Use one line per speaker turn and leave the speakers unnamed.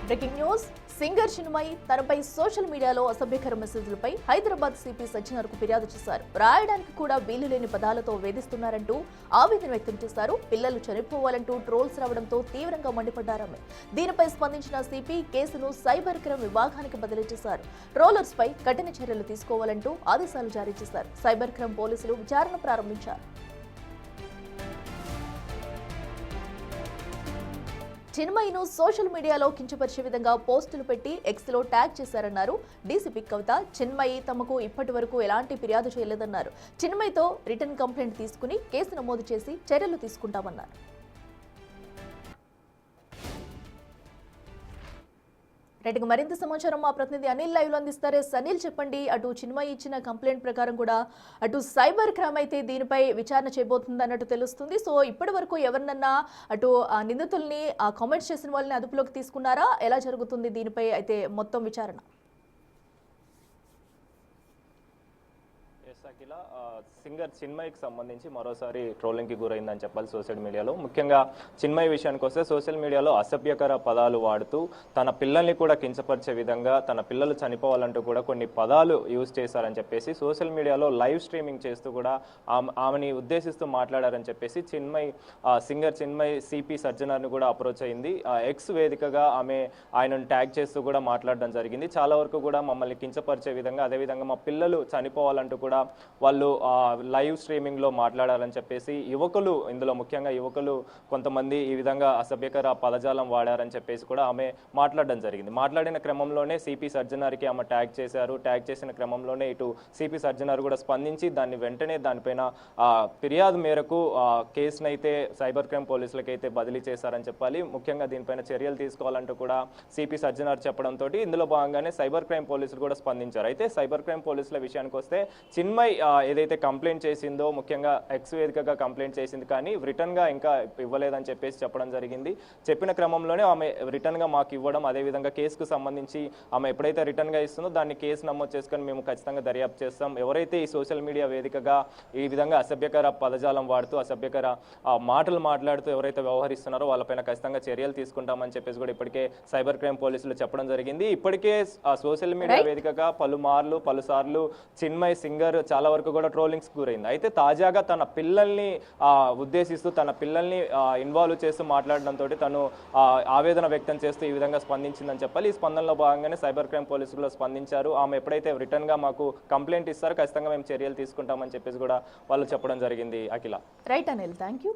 Breaking news singer Chinmayi తనపై social మీడియాలో అసభ్యకర మెసేజ్లపై Hyderabad CP సజ్జనర్కు ఫిర్యాదు చేశారు. రాయడానికి కూడా వీలు లేని పదాలతో వేధిస్తున్నారంటూ ఆవేదన వ్యక్తం చేశారు. పిల్లలు చనిపోవాలంటూ ట్రోల్స్ రావడంతో తీవ్రంగా మండిపడ్డారు. దీనిపై స్పందించిన సిపి కేసును సైబర్ క్రైమ్ విభాగానికి బదిలీ చేశారు. ట్రోలర్స్ పై కఠిన చర్యలు తీసుకోవాలంటూ ఆదేశాలు జారీ చేశారు. సైబర్ క్రైమ్ పోలీసులు విచారణ ప్రారంభించారు. చిన్మయిను సోషల్ మీడియాలో కించపరిచే విధంగా పోస్టులు పెట్టి ఎక్స్లో ట్యాగ్ చేశారన్నారు డీసీపీ కవిత. చిన్మయి తమకు ఇప్పటి వరకు ఎలాంటి ఫిర్యాదు చేయలేదన్నారు. చిన్మయితో రిటర్న్ కంప్లైంట్ తీసుకుని కేసు నమోదు చేసి చర్యలు తీసుకుంటామన్నారు. రైట్గా మరింత సమాచారం మా ప్రతినిధి అనిల్ లైవ్ లో అందిస్తారు. అనిల్, చెప్పండి, అటు చిన్మయి ఇచ్చిన కంప్లైంట్ ప్రకారం కూడా అటు సైబర్ క్రైమ్ అయితే దీనిపై విచారణ చేయబోతుంది అన్నట్టు తెలుస్తుంది. సో ఇప్పటి వరకు ఎవరినన్నా అటు నిందితుల్ని కామెంట్స్ చేసిన వాళ్ళని అదుపులోకి తీసుకున్నారా? ఎలా జరుగుతుంది దీనిపై అయితే మొత్తం విచారణ?
సింగర్ చిన్మయికి సంబంధించి మరోసారి ట్రోలింగ్కి గురైందని చెప్పాలి సోషల్ మీడియాలో. ముఖ్యంగా చిన్మయి విషయానికి వస్తే సోషల్ మీడియాలో అసభ్యకర పదాలు వాడుతూ తన పిల్లల్ని కూడా కించపరిచే విధంగా తన పిల్లలు చనిపోవాలంటూ కూడా కొన్ని పదాలు యూజ్ చేశారని చెప్పేసి సోషల్ మీడియాలో లైవ్ స్ట్రీమింగ్ చేస్తూ కూడా ఆమెని ఉద్దేశిస్తూ మాట్లాడారని చెప్పేసి సింగర్ చిన్మయి సిపి సజ్జనర్ని కూడా అప్రోచ్ అయింది. ఎక్స్ వేదికగా ఆయనను ట్యాగ్ చేస్తూ కూడా మాట్లాడడం జరిగింది. చాలా వరకు కూడా మమ్మల్ని కించపరిచే విధంగా, అదేవిధంగా మా పిల్లలు చనిపోవాలంటూ కూడా వాళ్ళు లైవ్ స్ట్రీమింగ్ లో మాట్లాడాలని చెప్పేసి ఇందులో ముఖ్యంగా యువకులు కొంతమంది ఈ విధంగా అసభ్యకర పదజాలం వాడారని చెప్పేసి కూడా ఆమె మాట్లాడడం జరిగింది. మాట్లాడిన క్రమంలోనే సిపి సజ్జనర్కి ఆమె ట్యాగ్ చేశారు. ట్యాగ్ చేసిన క్రమంలోనే ఇటు సిపి సజ్జనర్ కూడా స్పందించి వెంటనే దానిపైన ఫిర్యాదు మేరకు కేసునైతే సైబర్ క్రైమ్ పోలీసులకైతే బదిలీ చేశారని చెప్పాలి. ముఖ్యంగా దీనిపైన చర్యలు తీసుకోవాలంటూ కూడా సిపి సజ్జనర్ చెప్పడంతో ఇందులో భాగంగానే సైబర్ క్రైమ్ పోలీసులు కూడా స్పందించారు. అయితే సైబర్ క్రైమ్ పోలీసుల విషయానికి వస్తే చిన్మయి ఏదైతే కంప్లైంట్ చేసిందో, ముఖ్యంగా ఎక్స్ వేదికగా కంప్లైంట్ చేసింది, కానీ రిటర్న్ గా ఇంకా ఇవ్వలేదని చెప్పేసి చెప్పడం జరిగింది. చెప్పిన క్రమంలోనే ఆమె రిటర్న్ గా మాకు ఇవ్వడం, అదేవిధంగా కేసుకు సంబంధించి ఆమె ఎప్పుడైతే రిటర్న్ గా ఇస్తుందో దాన్ని కేసు నమోదు చేసుకొని మేము ఖచ్చితంగా దర్యాప్తు చేస్తాం. ఎవరైతే ఈ సోషల్ మీడియా వేదికగా ఈ విధంగా అసభ్యకర పదజాలం వాడుతూ అసభ్యకర మాటలు మాట్లాడుతూ ఎవరైతే వ్యవహరిస్తున్నారో వాళ్ళపైన ఖచ్చితంగా చర్యలు తీసుకుంటామని చెప్పేసి కూడా ఇప్పటికే సైబర్ క్రైమ్ పోలీసులు చెప్పడం జరిగింది. ఇప్పటికే సోషల్ మీడియా వేదికగా పలుసార్లు చిన్మయి సింగర్ చాలా వరకు కూడా ట్రోలింగ్స్ గురైంది. అయితే తాజాగా తన పిల్లల్ని ఉద్దేశిస్తూ తన పిల్లల్ని ఇన్వాల్వ్ చేస్తూ మాట్లాడడంతో తను ఆవేదన వ్యక్తం చేస్తూ ఈ విధంగా స్పందించిందని చెప్పాలి. ఈ స్పందనలో భాగంగానే సైబర్ క్రైమ్ పోలీసులు స్పందించారు. ఆమె ఎప్పుడైతే రిటర్న్ గా మాకు కంప్లైంట్ ఇస్తారో ఖచ్చితంగా మేము చర్యలు తీసుకుంటామని చెప్పేసి కూడా వాళ్ళు చెప్పడం జరిగింది. Akhila.
Right Anil, thank you.